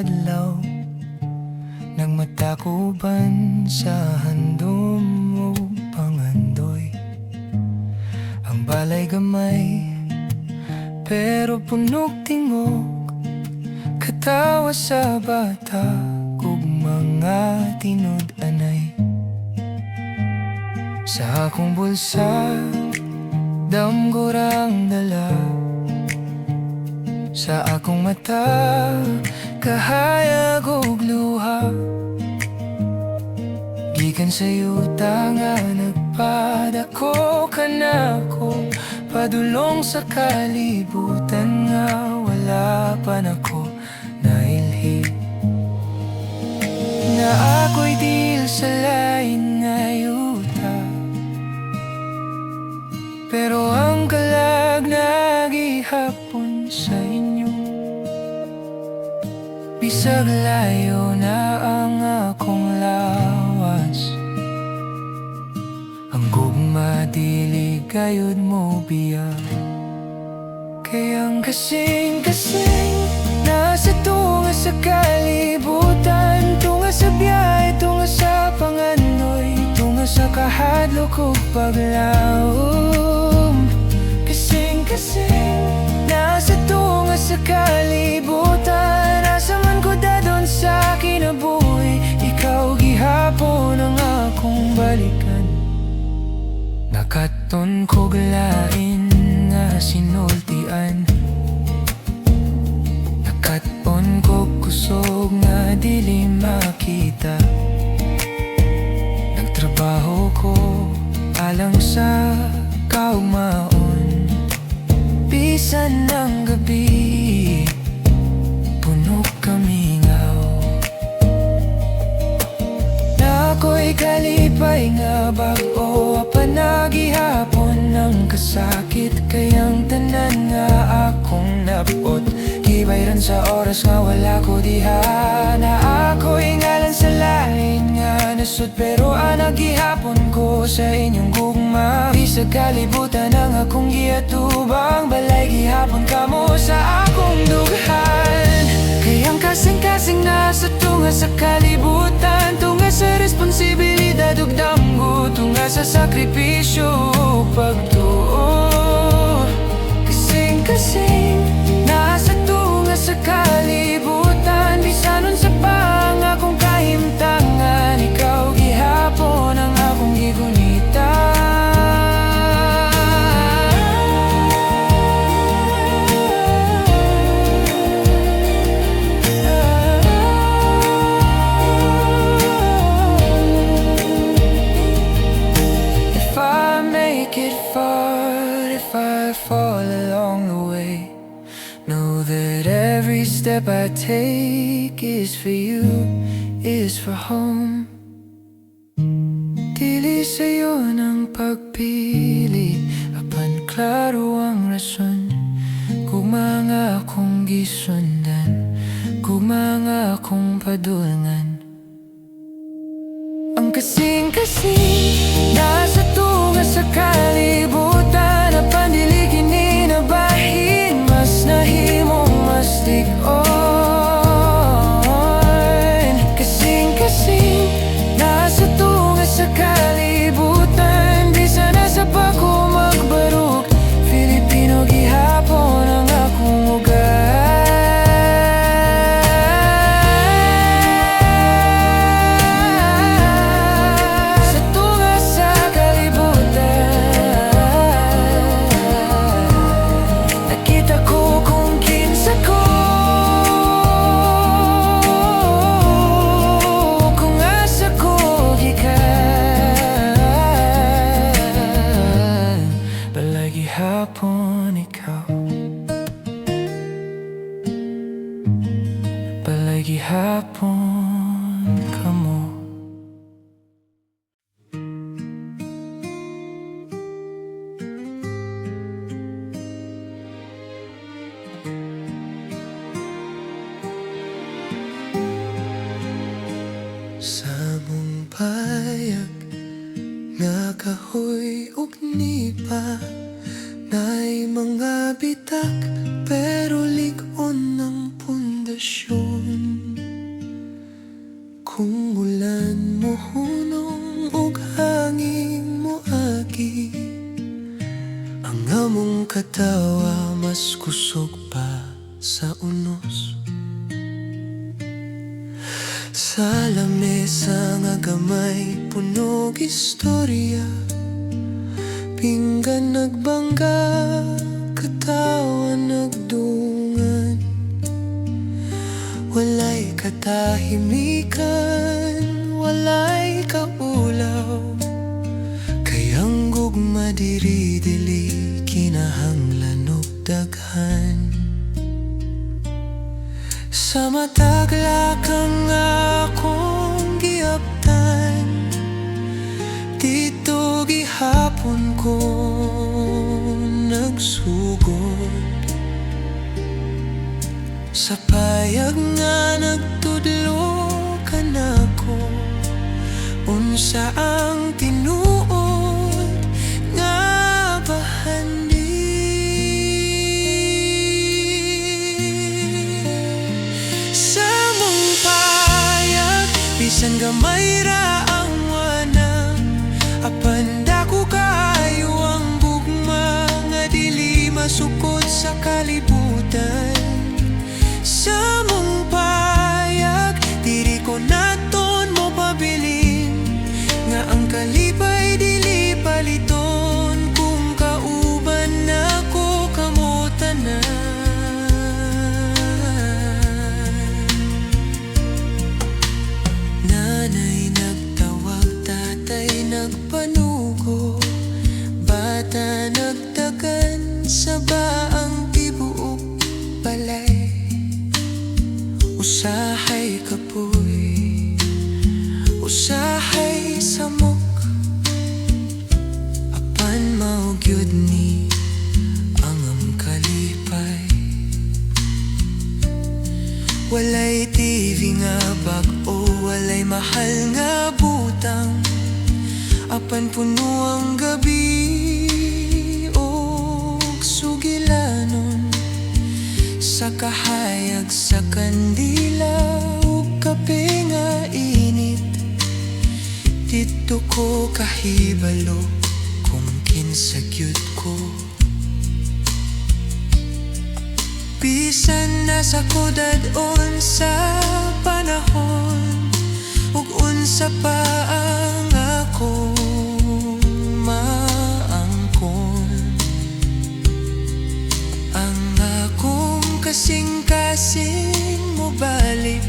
adlaw nagmatakuban sa handom o pangandoy. Ang balay gamay pero punok tingog, katawa sa bata kog mga tinud-anay. Sa akong bulsa damgurang dala, sa akong mata kahayag og luha. Gikan sa yuta nga nagpadako ka na ko, padulong sa kalibutan nga wala pa nako nailhi. Na ako'y dil sa lain nga yuta, pero ang kalag nagihapon sa inyo. Bisag layo na ang akong lawas, ang gugma dili gayud mo biya. Kayang kasing-kasing nasa tunga sa kalibutan, tunga sa biyay, tunga sa pangandoy, tunga sa kahadlok ug paglaom. Kasing-kasing nasa tunga sa kalibutan, asa man ko dadon sa kinabuhi, ikaw gihapon ang akong balikan. Nakaton ko galain nga sinultian, nakaton ko kusog nga dili makita. Nagtrabaho ko alang sa kaugmaon, bisan ng gabi puno kamingaw. Na ako'y kalipay nga bag-o panagihapon ng kasakit, kayang tanan nga akong napot. Gibayran sa oras nga wala ko diha, na ako'y ngalan sa lain nga nasud, pero anagihapon ko sa inyong gugma. Bisag kalibutan ang akong giatubang, balay gihapon kamo sa akong dughan. Kayang kasing-kasing nasa tunga sa kalibutan, tunga sa responsibilidad ug damgo, tunga sa sakripisyo ug pagtuo. Kasing-kasing nasa tunga sa kalibutan, bisanon sa pangakong kahimtangan, ikaw gihapon ang akong gigunita. If I make it far, if I fall along the way, know that every step I take is for you, is for home. Dili sa'yo ng pagpili, apan klaro ang rason, kung mga akong gisundan, kung mga akong padulngan. Ang kasing-kasing nasa tunga sa kalibutan, apan dili kini nabahin, mas nahimong mas tig-on. Kasing-kasing nasa tunga sa kalibutan, bisan na sa pako magbaruk, Filipino gihapon ang akong ugat. Sa tunga sa kalibutan, nakita ko kung kinsa ko, kung asa ko gikan. Balay gihapon ikaw, balay gihapon kamo. Sa mong payag nga kahoy ug nipa, na'y mga bitak pero lig-on ng pundasyon. hunong ug hangin moagi. Ang among katawa mas kusog pa sa unos. Sa lamesa nga gamay punog istorya, pinggan nagbangga, katawa nagdungan. Walay katahimikan, walay kaulaw, kayang gugma diri-dili kinahanglan og daghan. Sa matag lakang akong giabtan, dito gihapon ko nagsugod. Sa payag nga nagtudlo ka nako, unsa ang tinuod nga bahandi. Sa mong payag, bisan gamay ra ang wanang, apan dako kaayo ang gugma nga dili masukod sa kalibutan. Sa mong payag, diri ko naton mo pabilin, nga ang kalipay dili paliton, kung kauban nako kamo tanan. Nanay nagtawag, tatay nagpanugo, bata nagdagan sa baang tibuok balay. Usahay kapoy, usahay samok, apan mao gyud ni ang kalipay. Walay TV nga bag-o, walay mahal nga butang, apan puno ang gabi og sugilanon. Sa kahayag sa kandila ug kape nga init, dito ko kahibalo kung kinsa gyud ko. Bisan nasa kodadon sa panahon, ug unsa pa ang akong maangkon, ang akong kasing-kasing mo balik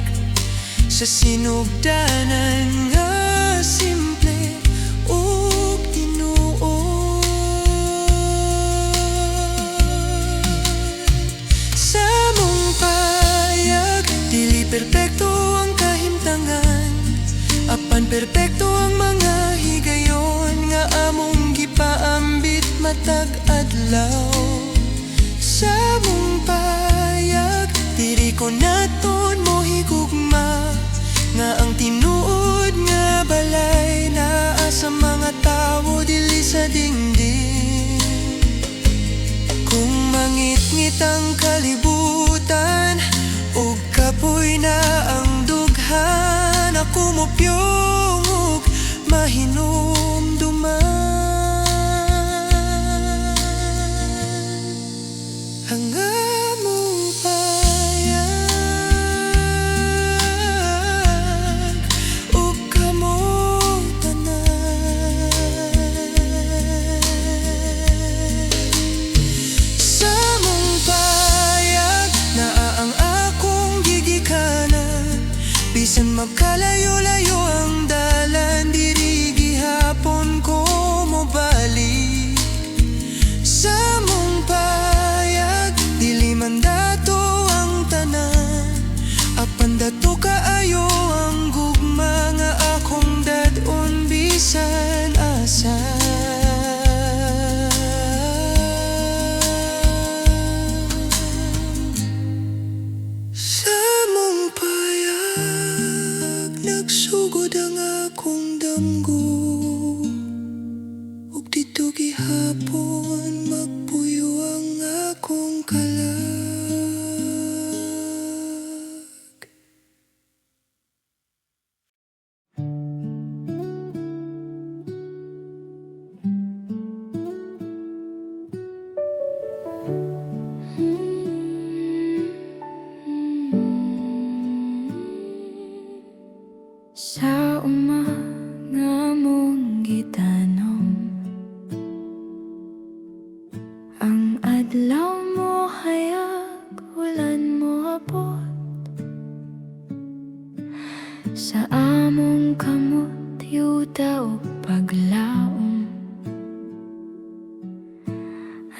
sa sinugdanan nga simple ug tinuod. Sa mong payag, dili perpekto ang kahimtangan, apan perpekto ang mga higayon nga among gipaambit matag adlaw. Sa mong payag, diri ko naton mo higugma, nga ang tinuod nga balay naa sa mga tawo dili sa dingding. Kung mangit-ngit ang kalibutan, ug kapoy na ang dughan, ako mo piyong ug mahinumduman. Ang among payag ug kamo tanan. Sa mong payag, naa ang akong gigikanan, bisan magkalayo-layo ang dalan, diri gihapon ko mobalik. Sa mong payag, dili man dato ang tanan, apan dato kaayo ang gugma nga akong dadon bisan asa. Sa mong payag, nagsugod ang akong damgo, ug dito gihapon magpuyo ang akong kalag. Adlaw mo hayag, ulan mo abot sa among kamot, yuta o paglaom.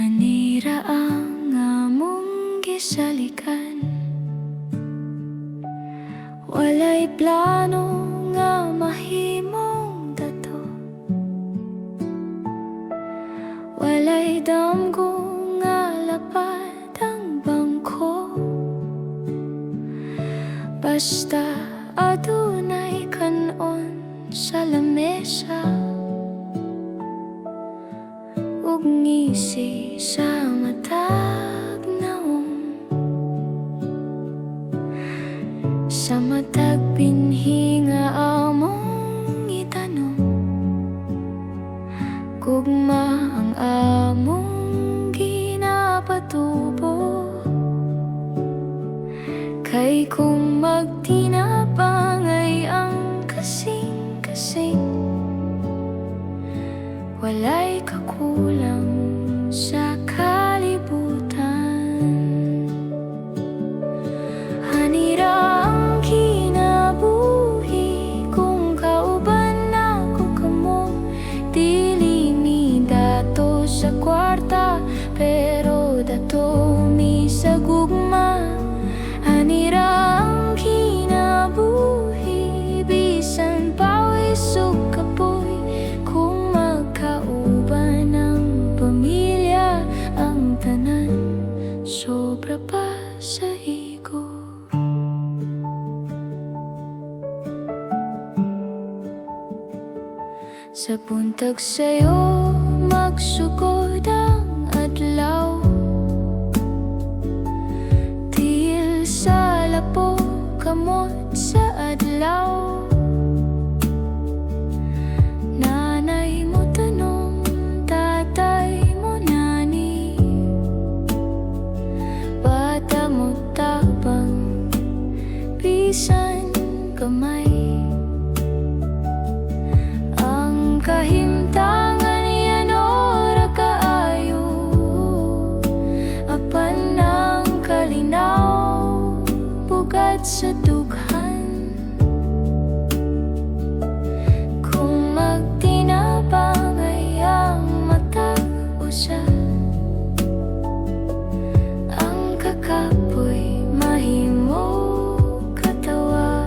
Anira ang among gisalikan, walay plano nga mahimong dato, walay damgo nga lapad ang bangko. Basta adunay kanon sa lamesa, ug ngisi sa matag naong, sa matag binhi nga among itanong. Gugma ang among ginapatubo, kay kung magtinapangay ang kasing-kasing, walay kakulang sa kalibutan. Hanira ang kinabuhi kung kauban ako kamo, dili mi dato sa kwarta, pero dato mi sa gugma. Hanira ang kinabuhi, bisan pawis ug kapoy, kung magkauban ang pamilya, ang tanan sobra pa sa igo. Sa buntag sayo magsugod ang adlaw, tiil sa lapo kamot sa adlaw. Nanay mo tanong, tatay mo nani, bata mo tabang, bisan kamay. Ang kahimtangan yan ora kaayo, apan ang kalinaw bugad sa dughan. Kung magtinapangay ang matag usa, ang kakapoy mahimo katawa.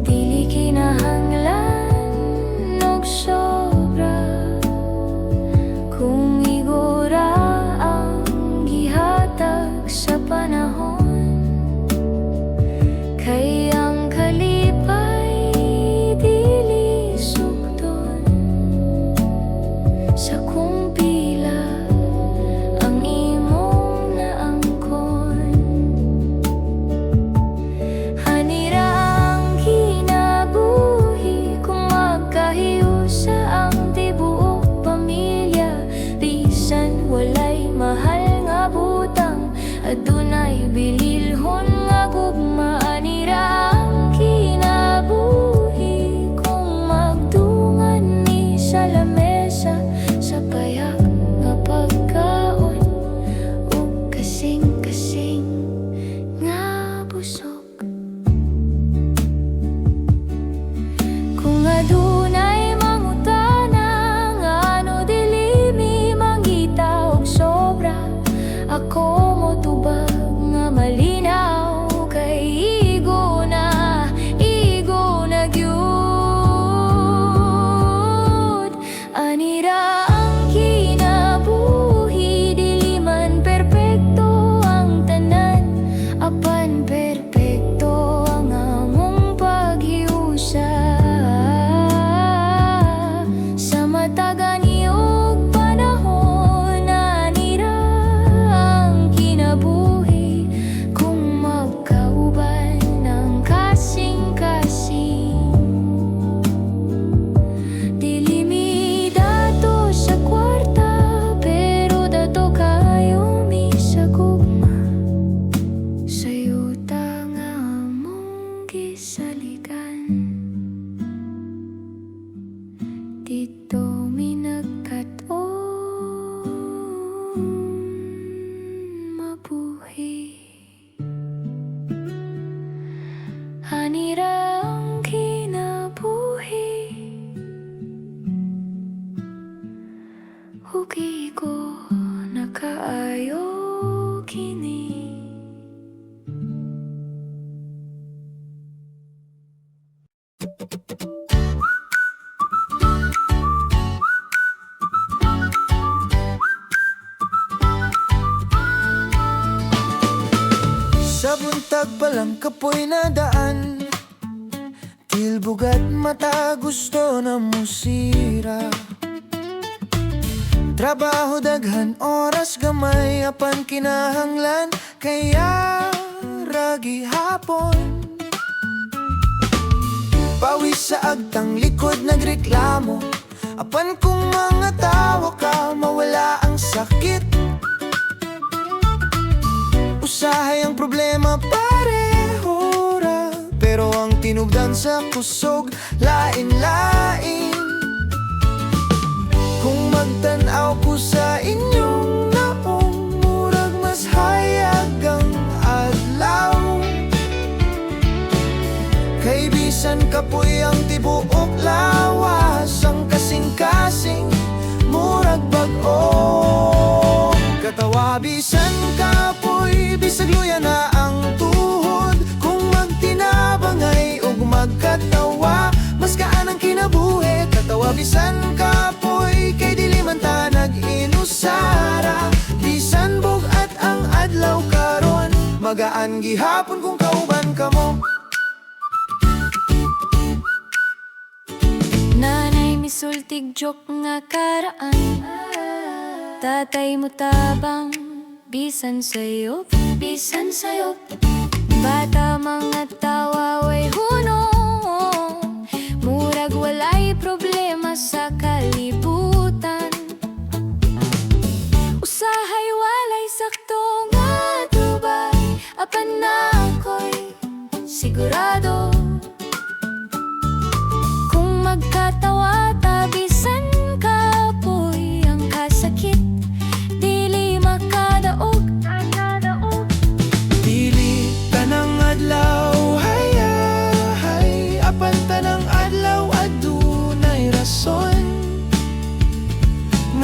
Dili kinahanglan og sobra, kung igora ang gihatag sa panahon, kay ang kalipay dili sugdon. Sa kung pila ang imong naangkon, hanira ang kinabuhi kung magkahiusa ang tibuok pamilya, bisan walay mahal nga butang, adunay bililhon nga gugma. Anira ang kinabuhi kung magdungan ni sa lamesa, sa payak nga pagkaon ug kasing-kasing nga busog. Kung adunay mangutana nga ano dili mi mangita og sobra, ako mo tubag nga malinaw, kay igo na gyud. Anira ang kinabuhi, dili man perpekto ang tanan, apan perpekto ang among paghiusa. Sa mataga niog panahon, anira ang kinabuhi kung magkauban ng kasing-kasing. Dili mi dato hugi ko nakaayo kini. Sa buntag palang kapoy na daan, tilbog at mata gusto na musira. Trabaho daghan oras gamay apan kinahanglan, kaya ragi hapon. Pawis sa agtang likod nagreklamo, apan kung mga tawa ka mawala ang sakit. Usahay ang problema pareho ra, pero ang tinubdan sa kusog lain-lain. Kung magtanaw ko sa inyong naong, murag mas hayag ang adlaw. Kay bisan kapoy ang tibuok lawas, ang kasing-kasing murag bag-o. Katawa bisan kapoy, bisag luya na ang tuhod. Kung magtinabangay o magkatawa, mas kaan ang kinabuhi. Katawa bisan kapoy, kay dili man ta nag-inusara. Bisan bug at ang adlaw karon, magaan gihapon kung kauban ka mo. Nanay misultig joke nga karaan, tatay mo tabang bisan sayop, bisan sayop. Bata mga tawa way hunong, murag walay problema sa kalibutan. Usahay walay sakto nga tubay, apan na ako'y sigurado. Kung magkatawa ta bisan kapoy ang kasakit, dili makadaog. Dili tanang adlaw hay, apan tanang adlaw adunay rason.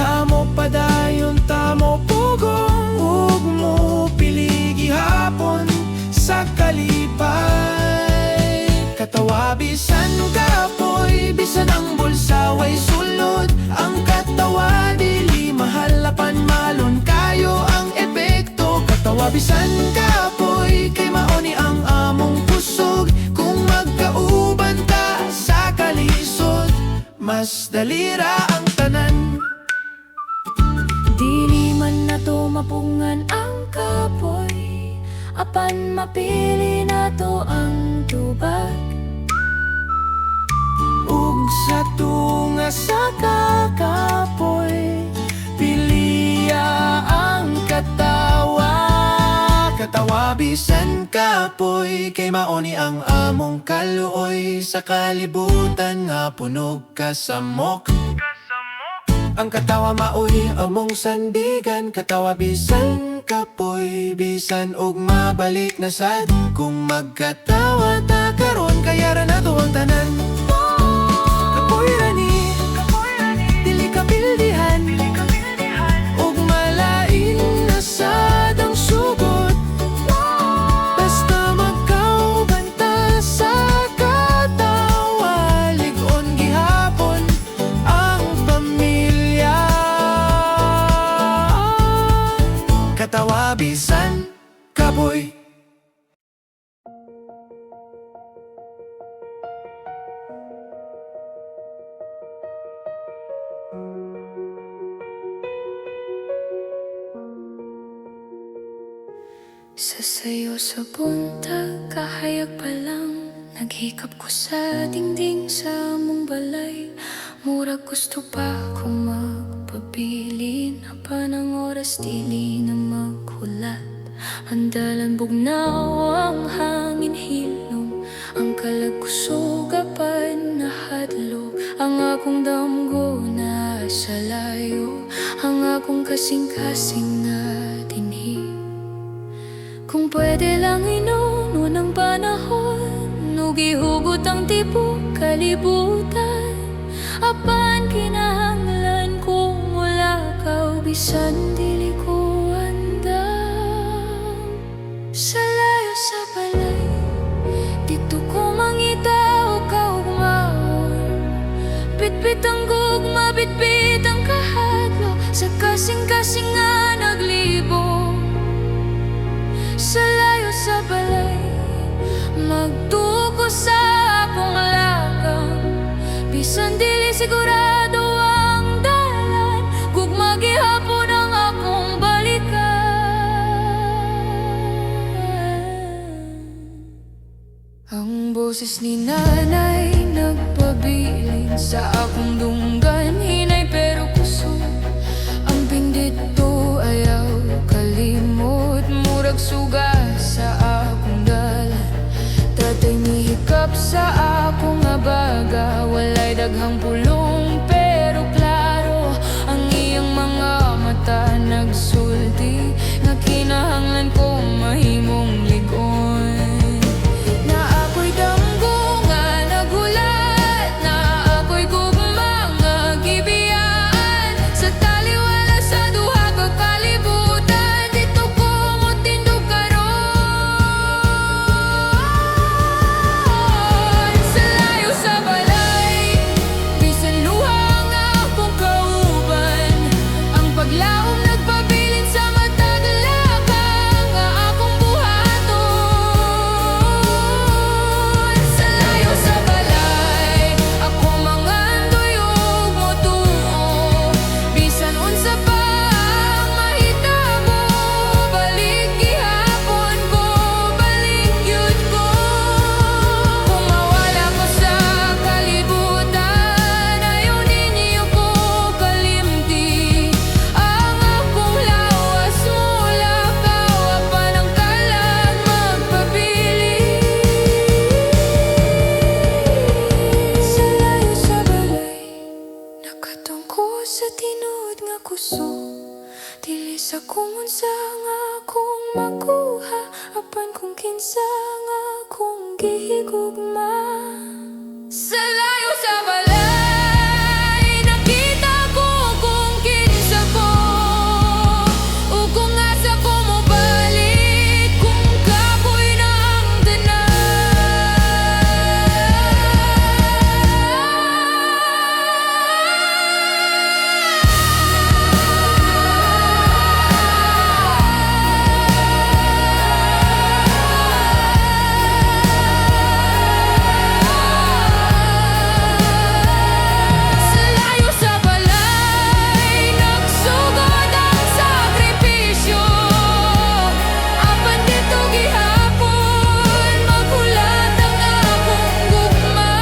Nga mo padayon ta mo pugong, ug mo piligi hapon sa kalipay. Katawa bisan kapoy, bisan ang bulsa way sulod. Ang katawa dili mahal apan malon kayo ang epekto. Katawa bisan kapoy, kay maoni ang among kusog. Kung magkauban ta sa kalisod, mas dalira ang tanan. Dili man nato mapungan ang kapoy, apan mapili nato ang tubag. Ug sa tunga sa kakapoy, piliya ang katawa. Katawa bisan kapoy, kay maoni ang among kaluoy. Sa kalibutan nga punog kasamok, ang katawa maoy among sandigan. Katawa bisan kapoy, bisan og mabalik na sad. Kung magkatawa ta karon, kaya ra nato ang tanan. Kapoy rani, dili kapildihan, og malain na sad ang sugot. Basta magkauban ta sa katawa, lig-on gihapon ang pamilya. Katawa bisan kapoy. Sa sayo sa buntag, kahayag pa lang, naghikap ko sa dingding sa mong balay. Murag gusto pa kong magpabilin, apan ang oras dili na maghulat. Andalan bugnaw ang hangin hilom, ang kalagkusog apan nahadlok. Ang akong damgo na sa layo, ang akong kasing-kasing na dinhi. Kung pwede lang inuno ng panahon, nugihugot ang tibok kalibutan. Apan kinahanglan kung wala ka bisan dili ko andam. Sa layo sa balay, dito ko mangita o kaugmaon. Bitbit ang gugma, bitbit ang kahadlo, sa kasing-kasing nga naglibo. Sa layo sa balay, magtuko sa akong lagang, bisan dili sigurado ang dalan, gugma gihapon ang akong balikan. Ang boses ni nanay nagpabilin sa akong dunggan, hinay pero kusog. Ang pindit to ayaw kalimot, murag suga sa akong dalan. Tatay mihikap sa akong abaga, walay daghang pulong pero klaro. Ang iyang mga mata nagsulti, nga kinahanglan ko mahimong ligon. Na ako'y damgo nga nagulat, na ako'y gugma nga gibiyaan. Sa taliwala sa duha ka kalibutan, dito ko mo tindog karon. Sa layo sa balay, bisan luha nga akong kauban. Ang paglaom nagpabilin sa matag lakang nga akong buhaton. Sa layo sa balay, ako mangandoy ug motuo, bisan unsa pa ang mahitabo. Balik gihapon ko, balik gyud ko. Kung mawala ko sa kalibutan, ayaw ninyo ko kalimti. Ang akong lawas mula kawapan ang kalag magpabili. Sa layo sa balay, nakatungko sa tinuod nga kuso, dili sa kumunsa nga akong makuha, apan kung kinsa nga akong gihigugma. Sa layo sa balay, nakita ko kung kinsa ko, ug kung asa ko mobalik, kung kapoy na ang Sa layo sa balay, nagsugod ang sakripisyo, apan dito gihapon maghulat ang akong gugma.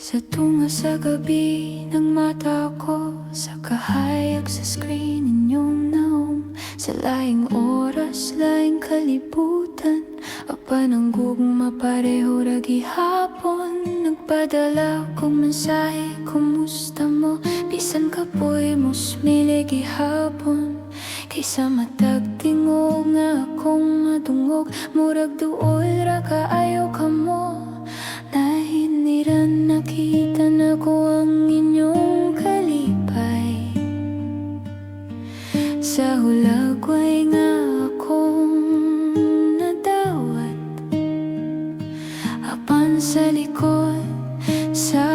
Sa tunga sa gabi ng mata ko, sa kahayag sa screen inyong naong. Sa laing oras, laing kalibutan, apan ang gugma pareho ra gihapon. Nagpadala kong mensahe, kumusta mo? Bisan kapoy mo smile gihapon. Kaysa matag tingog nga akong madungog, murag duol ra kaayo ka mo. Nahiniran nakita na ko ang inyong kalipay. Sa hulagway nga akong nadawat, apan sa likod sa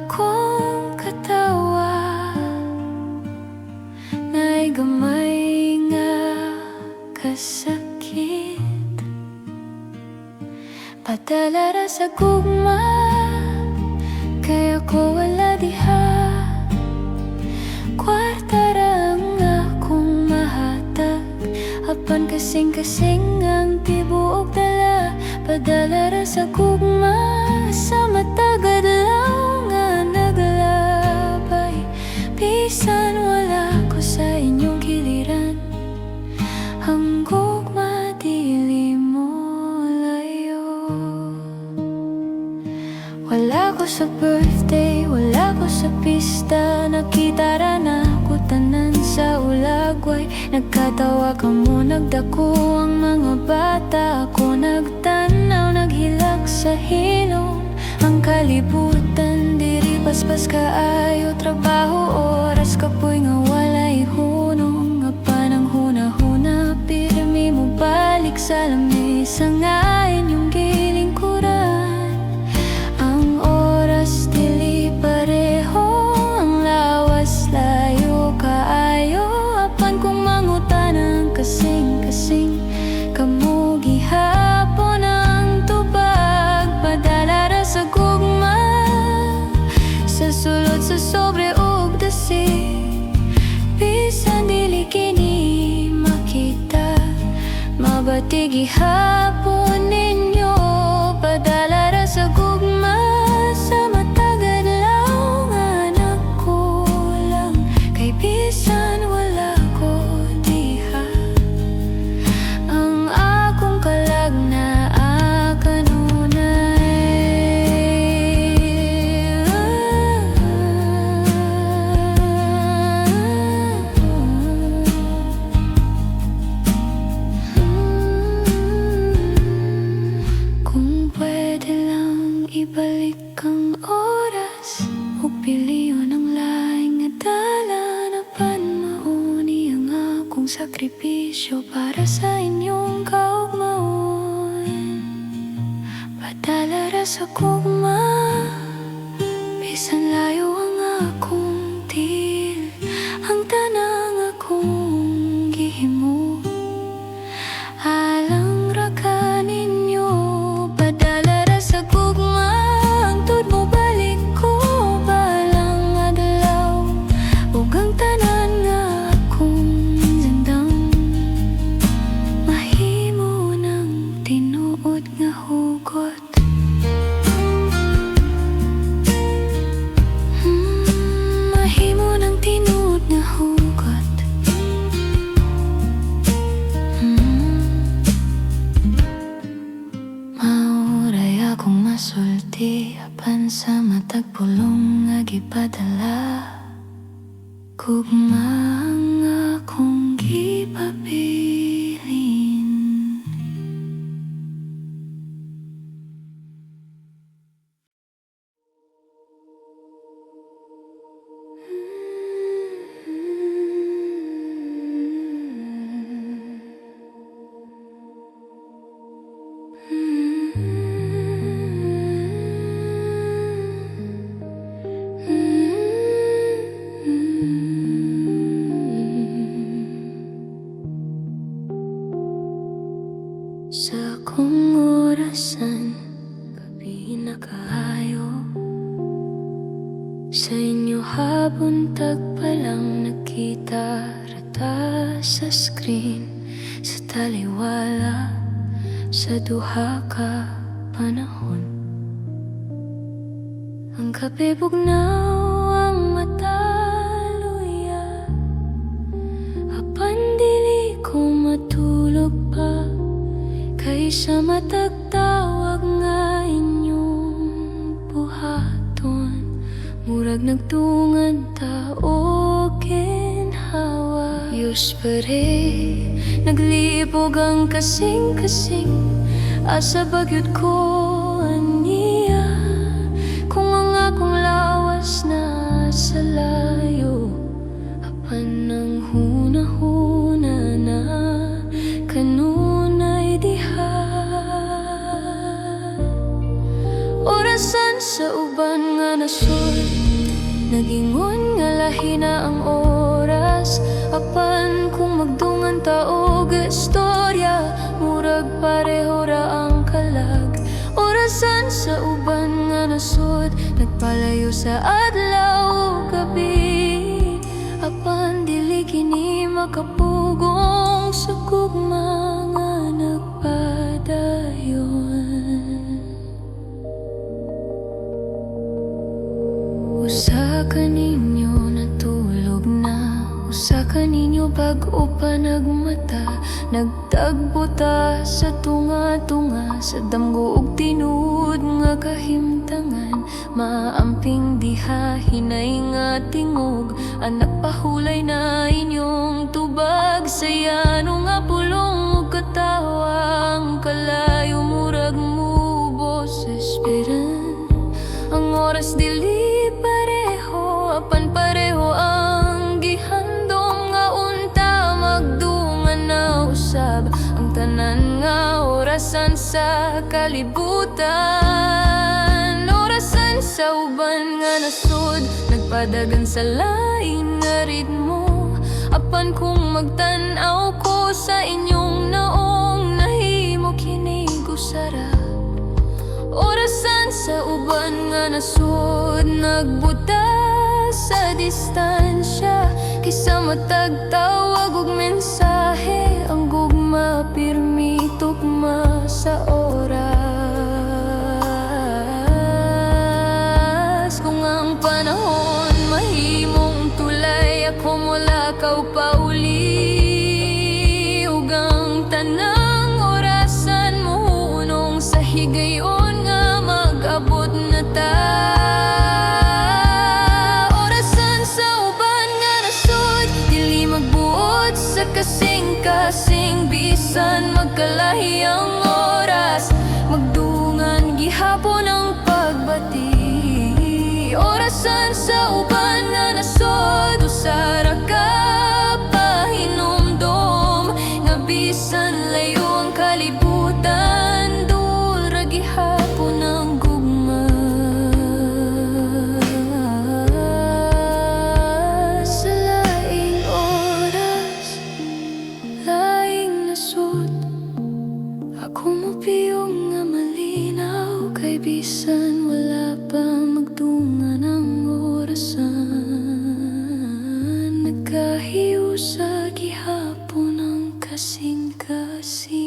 akong katawa, na'y gamay nga kasakit. Padala ra sa gugma, kaya ko wala diha. Kwarta ra ang akong mahatag, apan kasing-kasing ang tibuok dala. Padala ra sa gugma, sa matagad lang nga naglabay. Bisan wala ko sa inyong giliran, ang gugma sa birthday, wala ko sa pista. Nakita ra na ko tanan sa ulagway. Nagkatawa ka mo, nagdako ang mga bata. Ako nagtanaw, naghilak sa hilong. Ang kalibutan, diri paspas kaayo. Trabaho, oras kapoy nga walay hunong. Nga panang huna-huna, pirmi mo balik sa lamesa. Ngayon yung gilingkuran. Ang oras dili pareho, ang lawas layo kaayo. Apan kung mangutanang kasing-kasing, kamo gihapon ang tubag. Padala ra sa gugma, sa sulod sa sobre ug dasi. Bisan dili kini makita, mabati gihapon ninyo. Padala ra sa gugma, sa matagad lang anak ko lang. Kay bisan wala ko diha, ang akong kalag na kanunay. Kung pwede lang ibalik ang oras, ug piliyon ang laing nga dalan. Apan mauni ang akong sakripisyo para sa inyong kaugmaon. Padala ra sa gugma, bisan layo ang akong til. Ang tanang akong gihimo, alang ra ka ninyo. Padala ra sa gugma, hangtod mo balik ko balang adlaw. Ug ang tanan nga akong sandang, mahimo ng tinuod nga hugot. Mahimo ng tinuod nga hugot. Mauray akong masulti, apan sa matag pulong nga gipadala. Gugma ang akong gipabilin. Sa akong orasan, gabi na kaayo. Sa inyo hapon tagpalang nakita rata sa screen. Sa taliwala, sa duha ka panahon. Ang kape bugnaw, ang mata luya. Apan dili ko matulog pa, kaysa matagtawag nga inyong buhaton. Murag nagtungad ta o ginhawa. Yus pare, naglibog ang kasing-kasing. Asa bagyod ko aniya, kung ang akong lawas na sa layo. Apan ang huna-huna na kanunay diha. Orasan sa uban nga nasod, nagingon nga lahi na ang oras. Apan kung magdungan ta og istorya, murag pareho ra ang kalag. Orasan sa uban nga nasod, nagpalayo sa adlaw ug gabi. Apan dili kini makapugong sa gugma nga nagpadayon. Usa ka ninyo natulog na, usa ka ninyo bag-o pa nagmata. Nagtagbo ta sa tunga-tunga, sa damgo ug tinuod nga kahimtangan. Maamping diha hinay nga tingog, anak pahulay na inyong tubag. Sayano nga pulong ug katawang kalayo murag mo boses. Pero ang oras dili pareho, apan pareho ang gihandom nga unta magdungan na usab ang tanan nga orasan sa kalibutan. Orasan sa uban nga nasud, nagpadagan sa lain nga ritmo. Apan kung magtan-aw ko sa inyong naong nahimo kinig usara. Orasan sa uban nga nasud, nagbuta sa distansya. Kaysa matagtawag og mensahe, ang gugma pirmi tugma sa oras. Kung ang panahon mahimong tulay, ako mula kaw pauli. Ug ang tanang orasan mohunong sa higayon nga mag-abot na ta. Orasan sa uban nga nasud, dili magbuot sa kasing-kasing. Bisan magkalahi ang oras, magdungan gihapon ang pagbati. Orasan sa uban nga nasud, usara ka pahinumdom. Nga bisan layo ang kalibutan, dulra gihapon ang gugma. Sa laing oras, laing nasud, ako mo piyong nga malinaw. Kay bisan wala pa magdungan ang orasan, nagkahiyo sa gihapon ang kasing-kasing.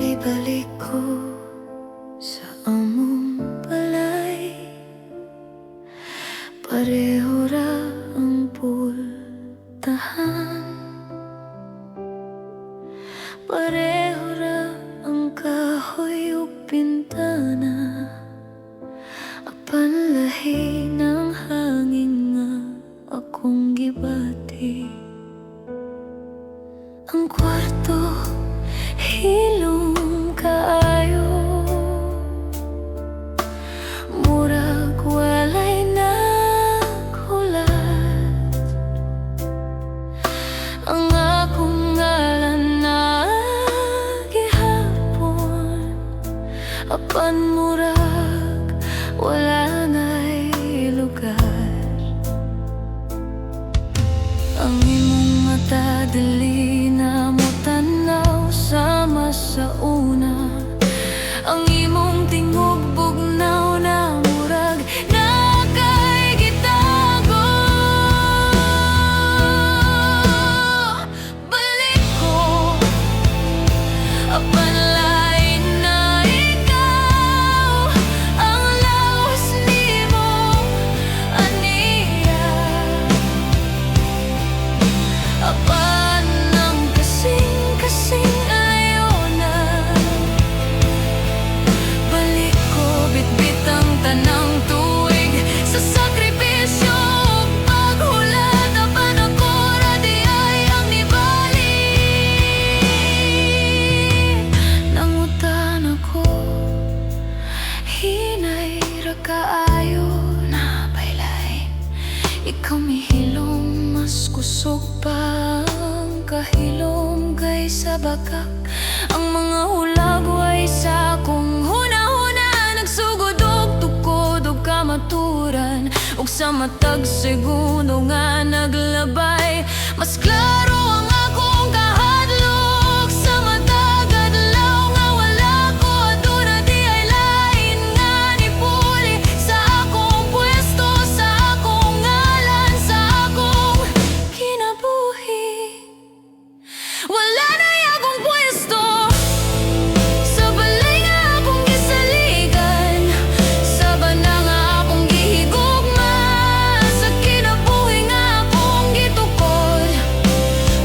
Ibalik ko sa among balay, pareho ra ang pultahan, pareho ra ang kahoy ug pintana. Apan lahi ng hangin nga akong gibati. Ang kwarto hilom kaayo, murag walay naghulat. Ang akong ngalan na gihapon, apan murag wala na'y lugar. Ang imong mata dili na mo tanaw sama sa una. Ang imong tingog bugnaw na murag na kay gitago. Balik ko, apan lain na ikaw. Ang lawas nimo aniya, apan ang kasing-kasing layo na. Balik ko, bitbit ang tanang tuig sa sakripisyo ug paghulat. Apan ako ra di ay ang nibalik. Nangutan ako, hinay ra kaayo na baylay. Ikaw mihilom, mas kusog pa ang kahilom kaysa bakak. Ang mga hulagway sa akong huna-huna, nagsugod og tukod og kamaturan. Ug sa sa matag segundo nga naglabay. Mas klaro ang akong kahadlok sa matag adlaw nga wala ko aduna di ay lain nga nipuli sa akong pwesto, sa akong ngalan, sa akong kinabuhi. Wala na akong pwesto sa balay nga akong gisaligan, sa banda nga akong gihigugma, sa kinabuhi nga akong gitukod.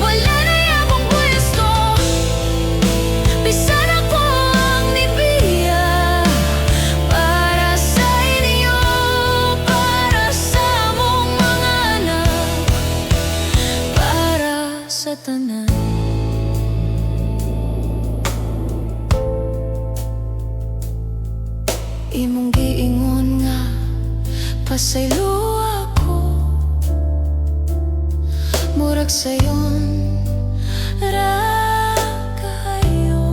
Wala na akong pwesto, bisan ako ang nibiya para sa inyo, para sa mong mga anak, para sa tanan. Imong giingon nga pasaylo ako, murag sayon ra kayo.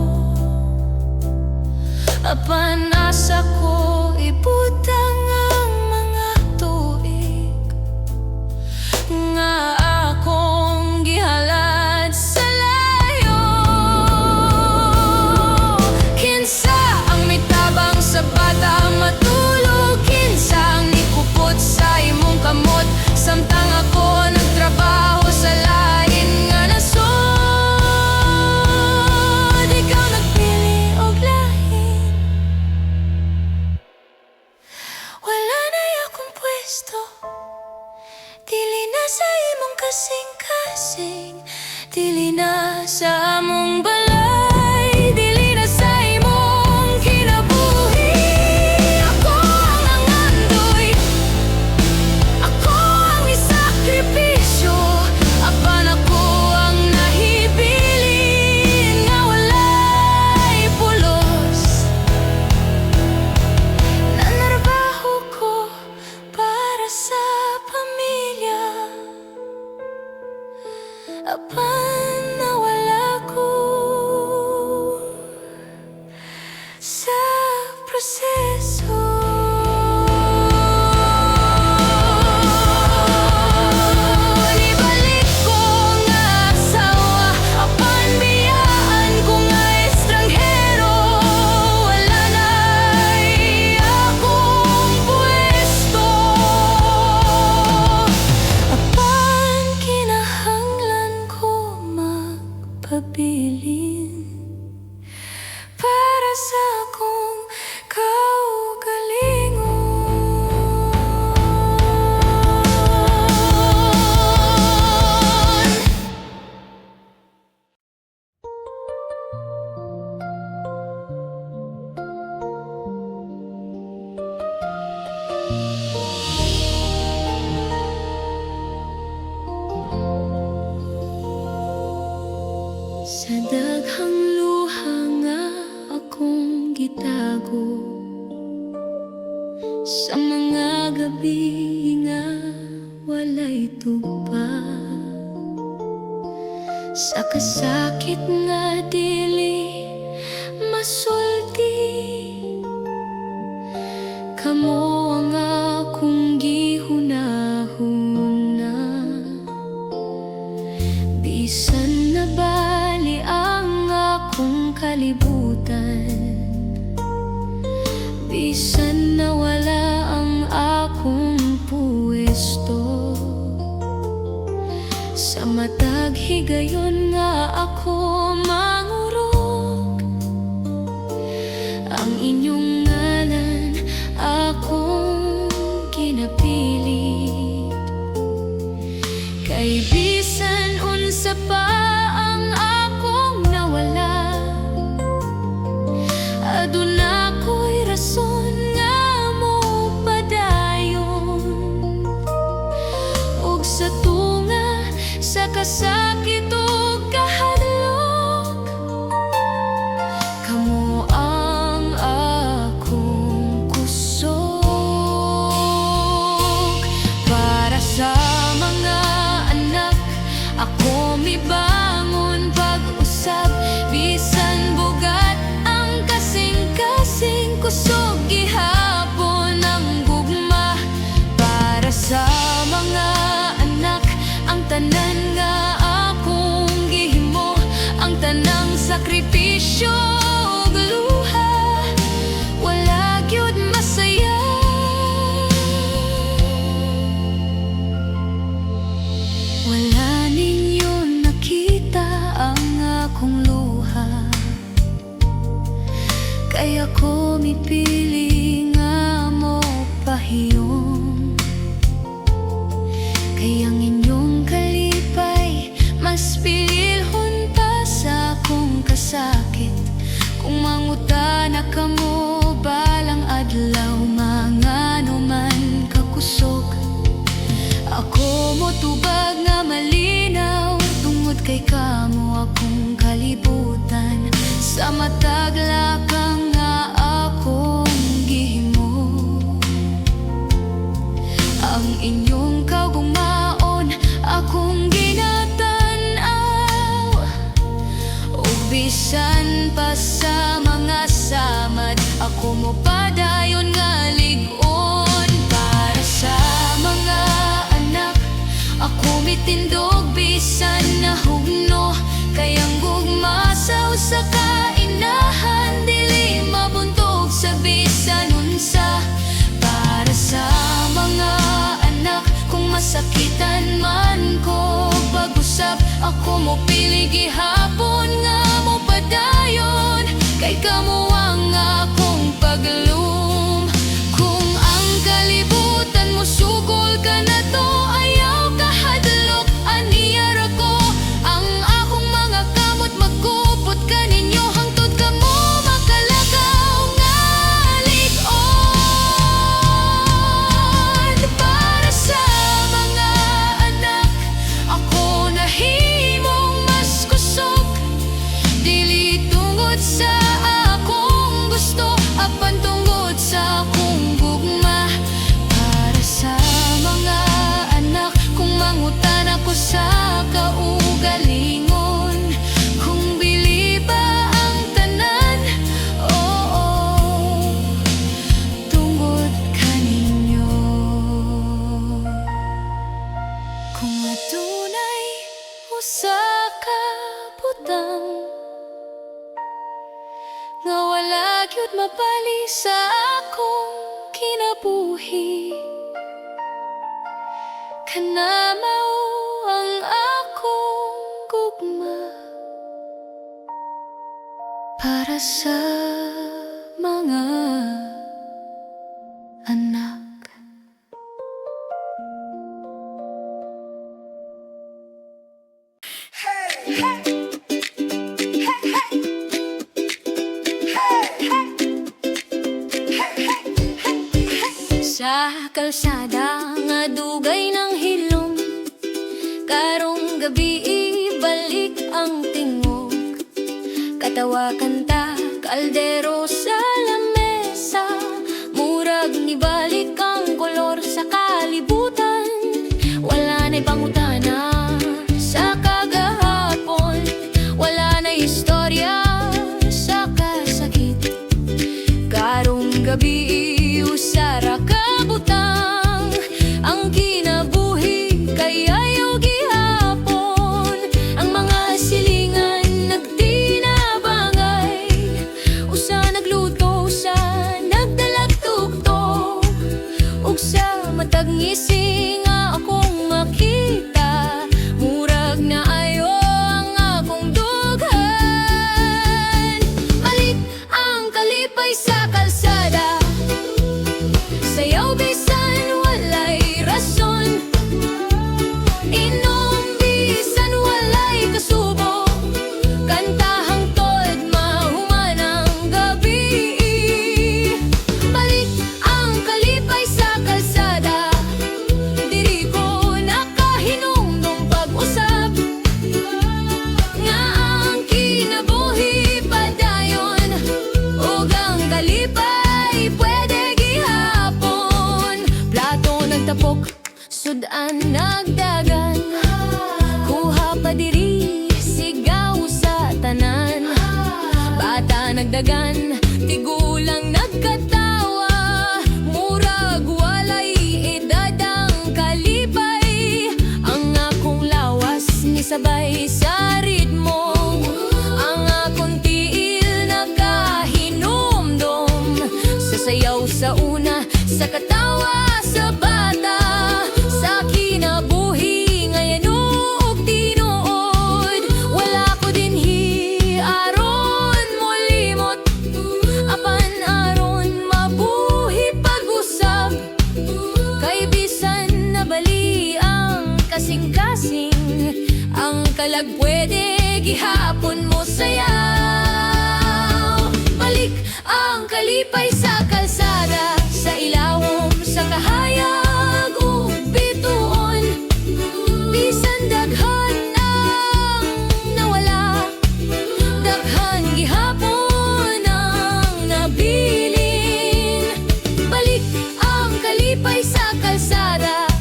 Apan asa ko ibutang ang mga tuig nga akong gihalad sa layo. Kinsa ang mitabang sa bata matulog, kinsa ang nikupot sa imong kamot, samtang ako nagtrabaho sa lain nga nasod. Ikaw nagpili og lain, wala na akong pwesto, dili na sa imong kasing-kasing, dili na sa among balay, dili na sa imong kinabuhi. Ako ang nangandoy, ako ang isakripisyo, apan ako ang nahibilin nga walay pulos. Nanarbaho ko para sa pamilya, apan nawala ko sa proseso. Ibalik ko nga asawa, apan biyaan ko nga estranghero. Wala na'y akong pwesto, apan kinahanglan ko magpabilin para sa akong kaugalingon. Sa daghang luha nga akong gitago, sa mga gabi nga walay tugpa, sa kasakit nga dili masulti, kamo ang akong gihunahuna. Bisan na bali ang akong kalibutan, bisan na wala ang akong puwesto, sa matag higayon nga ako mangurok, ang inyong ngalan akong kinapilit. Kay bisan unsa pa ang akong nawala, aduna ko'y rason nga mo padayon, ug sa tunga sa kasakit ug kahadlok, kamo ang akong kusog. Para sa mga anak ako mibangon pag-usab, bisan bugat ang kasing-kasing kusog gihapon ang gugma para sa kaya ko mipili nga mo pahiyon. Kayang inyong kalipay mas pilihon pa sa akong kasakit. Kung mangutana ka mo balang adlaw, mangano man kakusog, ako mo tubag nga malinaw, tungod kay kamo akong kalibutan. Sa matag lakang nga akong gihimo, ang inyong kaugumaon akong ginatanaw. Ug bisan pa sa mga samad, ako mo padayon nga lig-on. Para sa mga anak, ako mitindog bisan nahugno. Kayang gugma sa usa ka inahan, dili mabuntog sa bisan unsa. Para sa mga anak, kung masakitan man ko pag-usap, ako mo pili gihapon nga mo padayon. Kay kamo ang akong paglum. Kung ang kalibutan mo sugol ka na to, ayaw kahadlok aniyara ko. Ang akong mga kamot magkupot ka ninyo, hangtod ka mo makalakaw nga lig-on. Para sa mga anak, ako nahimong mas kusog, dili tungod sa akong gusto, apan tungod sa akong gugma. Para sa mga anak, kung mangutan ako sa kaugalingon, kung bili ba ang tanan, oo, tungod kaninyo. Kung adunay usa ka butang nga wala gyud mapali sa akong kinabuhi, kana mao ang akong gugma. Para sa mga anak. Sa kalsada nga dugay ng hilom, karong gabi ibalik ang tingog. Katawa kanta, kaldero sa lamesa, murag nibalik ang kolor sa kalibutan. Wala na'y pangutana sa kagahapon, wala na'y istorya sa kasakit. Karong gabi usara kabutang, ang kinabuhi kay ayaw gihapon. Ang mga silingan nagtinabangay, usa nagluto, usa nagdalag-tugtog, ug sa matag ngising nga akong makita, murag na ayo ang akong dughan. Balik ang kalipay sa kalsada, sayaw bisan walay rason, inom bisan walay kasubo, kanta hangtod mahuman ang gabi. Balik ang kalipay sa kalsada, diri ko nakahinumdum pag-usap, nga ang kinabuhi padayon, ug ang kalipay pwede gihapon. Plato nagtapok, sudan nagdagan, kuha pa diri sigaw sa tanan. Bata nagdagan, tigulang nagkatawa, murag walay edad ang kalipay. Ang akong lawas ni sabay sa ritmo, ang akong tiil nakahinumdum sa sayaw sa una, sa katawa sa bata, sa kinabuhi ngayon ug tinuod. Wala ko dinhi aron mo limot, apan nagpwede gihapon mo sayaw. Balik ang kalipay sa kalsada, sa ilawom, sa kahayag ug bituon. Bisan daghan ang nawala, daghan gihapon ang nabilin. Balik ang kalipay sa kalsada,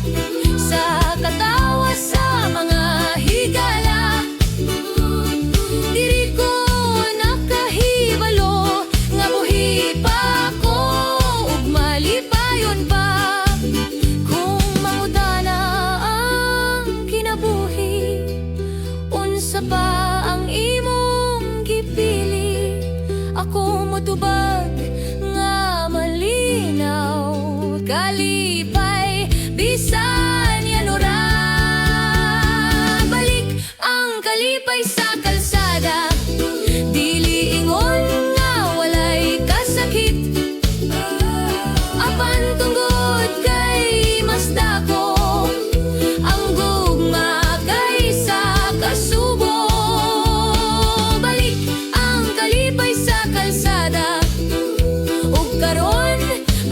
sa katawa sa mga higala. Diri ko nakahibalo nga buhi pa ko ug malipayon pa. Kung mangudana ang kinabuhi, unsa pa ang imong gipili? Ako motubag nga malinaw, kalipay bisan yanura. Balik ang kalipay sa kalsada, dili ingon nga walay kasakit. Apan tungod kay mas dako ang gugma kaysa kasubo. Balik ang kalipay sa kalsada, ug karon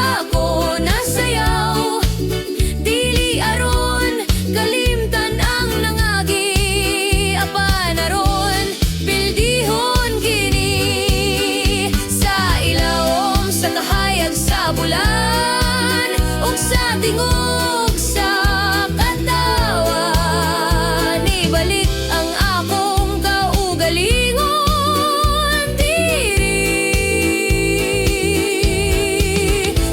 ako nasayaw. Dili aron kalimtan ang nangagi, apan aron pildihon kini. Sa ilawom, sa kahayag, sa bulan, ug sa tingog sa katawa. Nibalik ang akong kaugalingon diri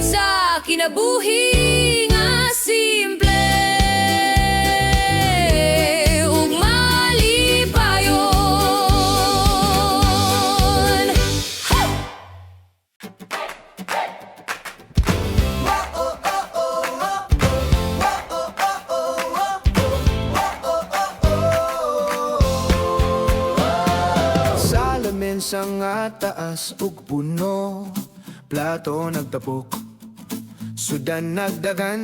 sa kinabuhi nga simple ug malipayon. Salamin sa nga taas ug puno, plato nagtapok, sudan nagdagan.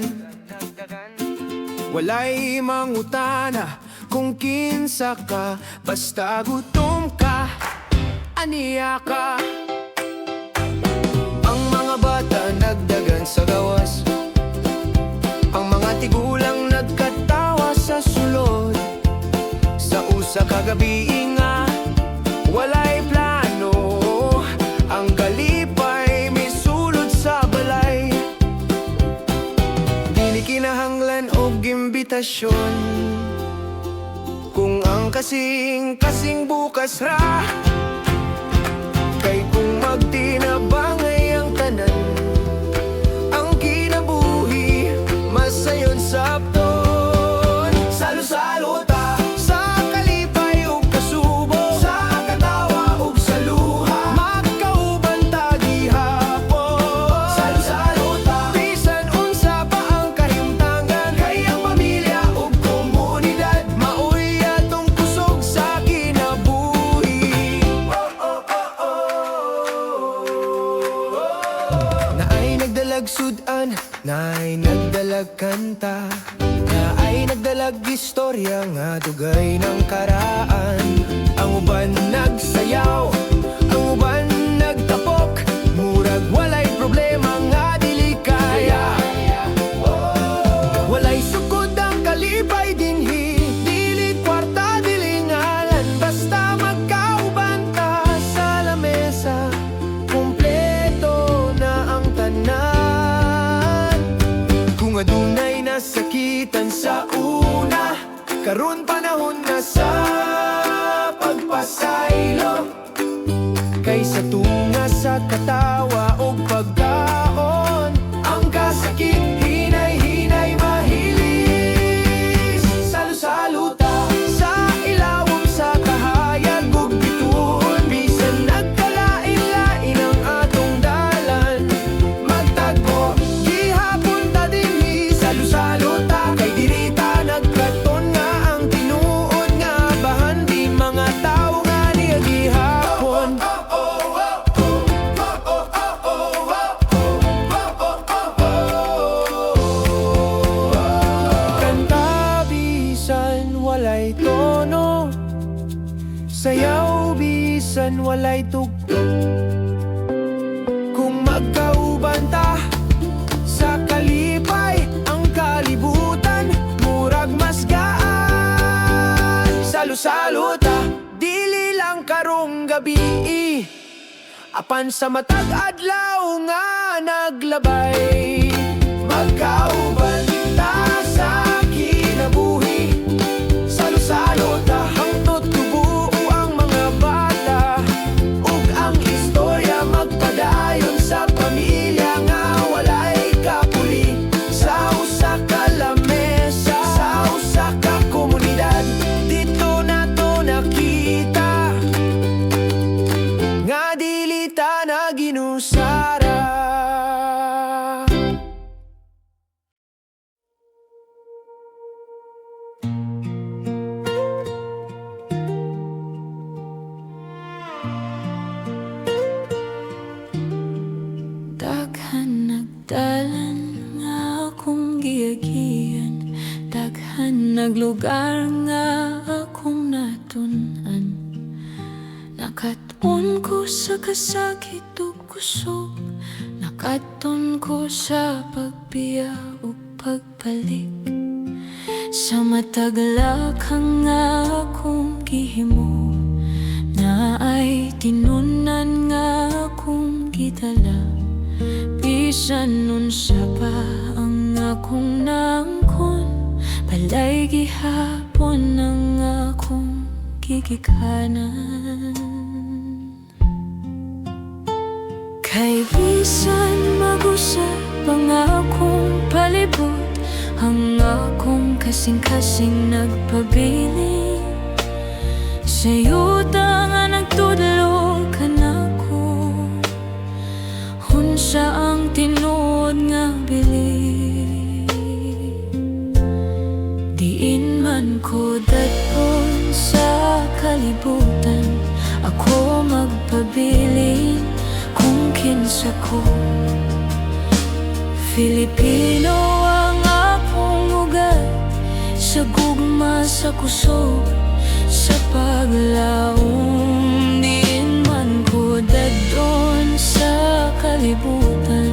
Walay mangutana kung kinsa ka, basta gutom ka, aniya ka. Ang mga bata nagdagan sa gawas, ang mga tigulang nagkatawa sa sulod. Sa usa kagabi nga, walay plano, ang kalipay misulod sa balay. Dili kinahanglan og imbitasyon, kung ang kasing bukas ra. Kay kung magtinabangay ang tanan, ang kinabuhi masayon sabton. Salo-salo ta sa kalipay ug kasubo, sa katawa ug sa luha, magkauban ta gihapon. Salo-salo ta bisan unsa pa ang kahimtangan, kay ang pamilya ug komunidad maoy atong kusog sa kinabuhi. Naay nagdalag sudan, naay nagdalag kanta, naay nagdalag istorya nga dugay ng karaan. Ang uban nagsayaw, ang uban nagtapok, murag walay problema nga dili kaya. Walay sukod ang kalipay dinhi, dili kwarta, dili ngalan, basta magkauban ta sa lamesa, kumpleto na ang tanan. Kung adunay nasakitan sa una, karon panahon na sa pagpasaylo, kaysa tunga sa katawa o pagkaon. Ang kasakit hinay-hinay mahilis. Salo-salo ta sa ilawom, sa kahayag ug bituon. Bisan nagkalain-lain ang atong dalan, magtagpo gihapon ta dinhi. Salo-salo ta kay diri ta nagkaton nga ang tinuod nga bahan. Di mga tao nga niya gihapon. gabi, apan sa matag adlaw nga naglabay. Magkauban ta sa kinabuhi, salo-salo ta hangtod tubuo ang mga bata, ug ang istorya magpadayon sa pamilya nga walay kapuli. Sa usa ka lamesa, sa usa ka komunidad, dito nato nakita nga dili ta na ginusara. Daghan nagdalan nga akong giagian, daghan naglugar nga akong natun-an. Nakaton ko sa kasakit ug kusog, nakaton ko sa pagbiya ug pagbalik. Sa matag lakang nga akong gihimo, na ay tinunan nga akong gidala. Bisan nun sa pa ang akong naangkon, balay gihapon ang akong gigikanan. Kay bisan mag-usap ang akong palibot, ang akong kasing-kasing nagpabili sa yuta nga nagtudlo ka nako. Unsa ang tinuod nga bili, diin man ko daton sa kalibutan, ako magpabilin kung kinsa ko. Filipino ang akong ugat, sa gugma sa kusog, sa paglaom. Diin man ko dadon sa kalibutan,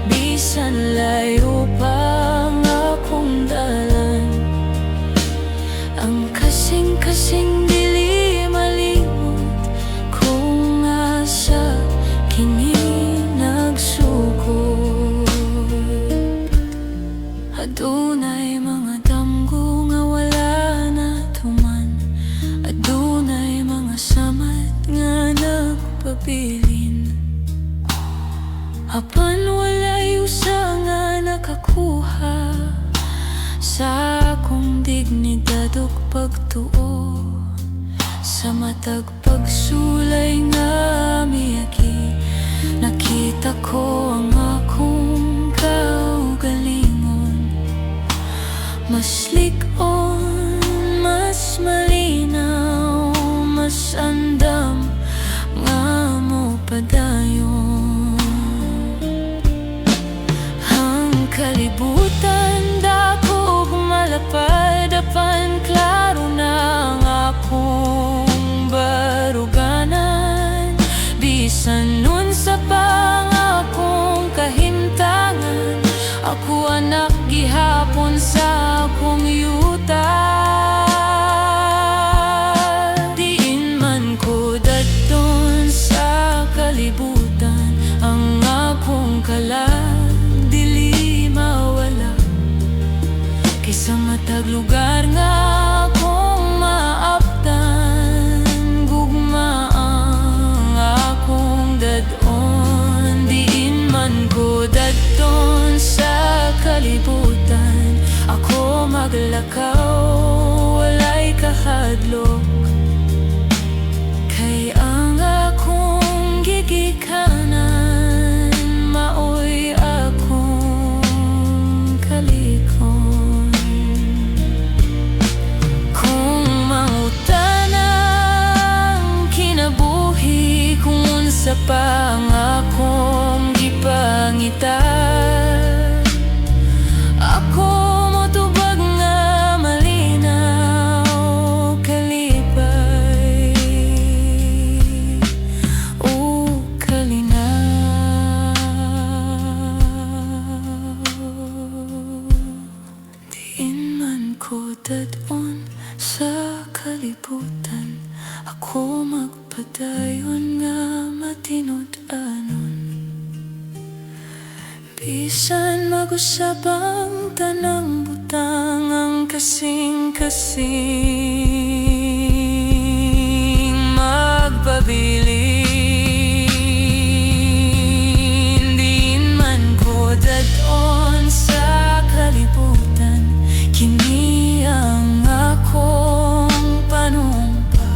bisan layo pa ang akong dalan. Ang kasing-kasing dili malimot, kung asa kini nagsugod. Adunay mga damgo nga wala na tuman, adunay mga samat nga nagpabilin. Apan walay usa nga nakakuha sa akong dignidad ug pagtuo. Sa matag pagsulay nga miyagi, nakita ko ang akong kaugalingon. Mas lik-on, mas malinaw, mas andam nga mo padayon. Ang kalibutan dako ug malapad, apan klaro na ang akong baruganan. Bisan nun sa pang akong kahimtangan, ako anak gihapon sa akong yuta. Diin man ko dadton sa kalibutan, ang akong kalag dili mawala. Kaysa matag lugar nga akong maaptan, gugma ang akong dadon. Diin man ko dadton sa kalibutan, ako maglakaw, walay kahadlok. Kay ang akong gigikanan, maoy akong kalikon. Kung mautan ang kinabuhi, kung unsa pa ang akong gipangitan, ako motubag nga Bisan mag-usab ang tanang butang, ang kasing-kasing magpabilin. Diin man ko dadon sa kalibutan, kini ang akong panumpa.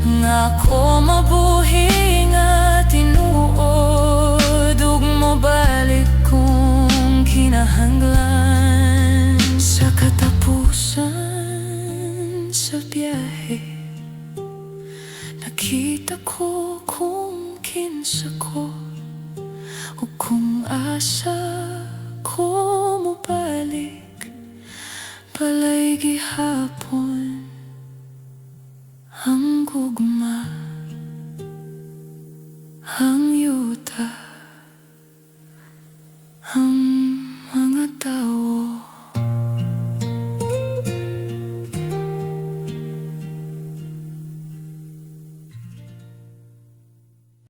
Ngako mabuhi nga tinuod, ug mobalik kung kinahanglan. Sa katapusan sa biyahe, nakita ko kung kinsa ko, ug kung asa ko mobalik, balay gihapon.